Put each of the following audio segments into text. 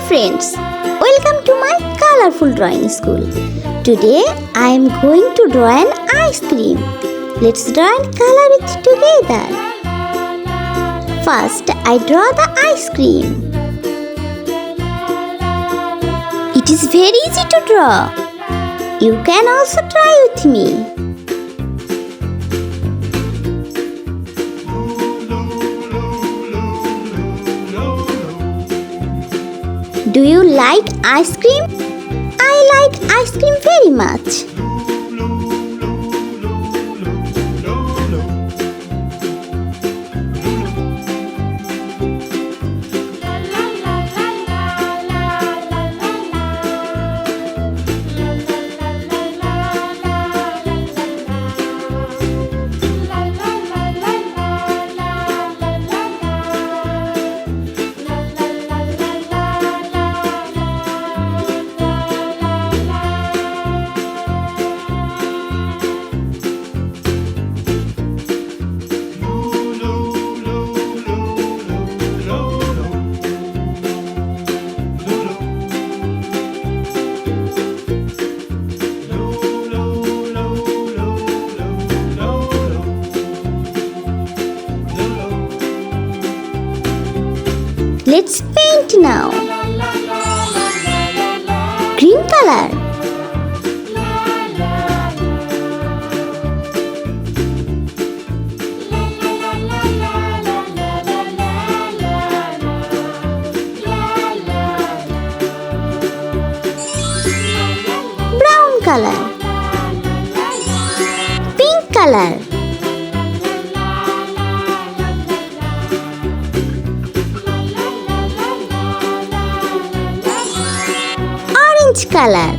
friends, welcome to my colorful drawing school. Today I am going to draw an ice cream. Let's draw and color it together. First I draw the ice cream. It is very easy to draw. You can also try with me. Do you like ice cream? I like ice cream very much. Let's paint now. Green color. Brown color. Pink color. Orange color,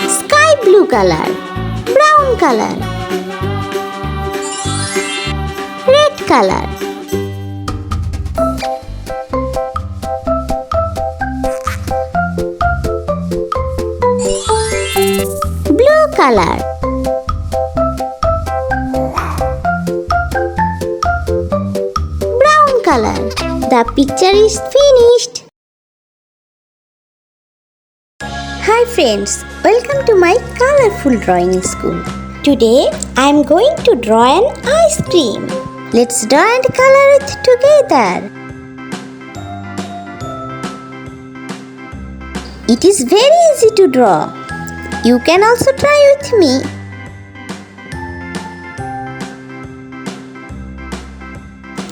sky blue color, brown color, red color, blue color, brown color. The picture is finished. Hi friends, welcome to my colorful drawing school. Today I am going to draw an ice cream. Let's draw and color it together. It is very easy to draw. You can also try with me.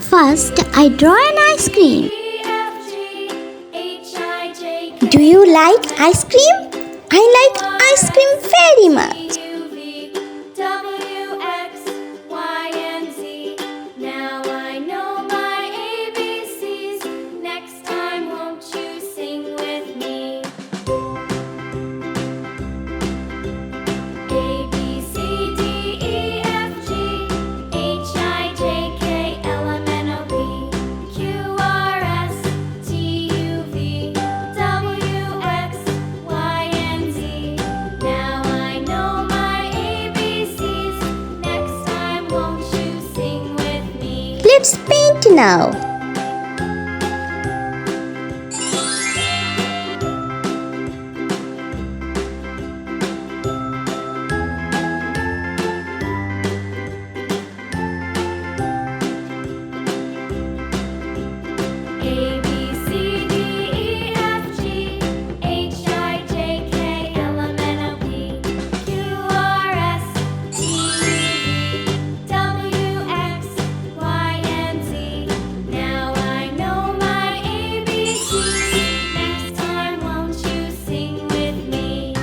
First I draw an ice cream. Do you like ice cream? I like ice cream very much. Now I know my ABCs. Next time won't you sing with me? A, B, C, D, E, F, G, H, I, J, K, L, M, N, O, P, Q, R, S, T, U, V, W, X, Y, and Z. Now I know my ABCs. Next time won't you sing with me? Let's paint now. A, B, C, D, E, F, G, H, I, J, K, L, M, N, O, P, Q, R, S, T, U, V, W, X, Y, and Z. Now I know my ABCs. Next time won't you sing with me?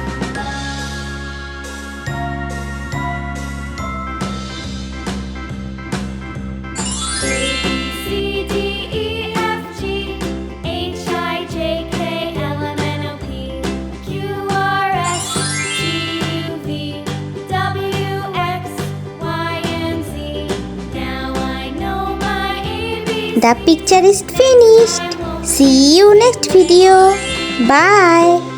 A, B, C, D, E, F, G, H, I, J, K, L, M, N, O, P, Q, R, S, T, U, V, W, X, Y, and Z. Now I know my ABCs. The picture is finished. See you next video. Bye.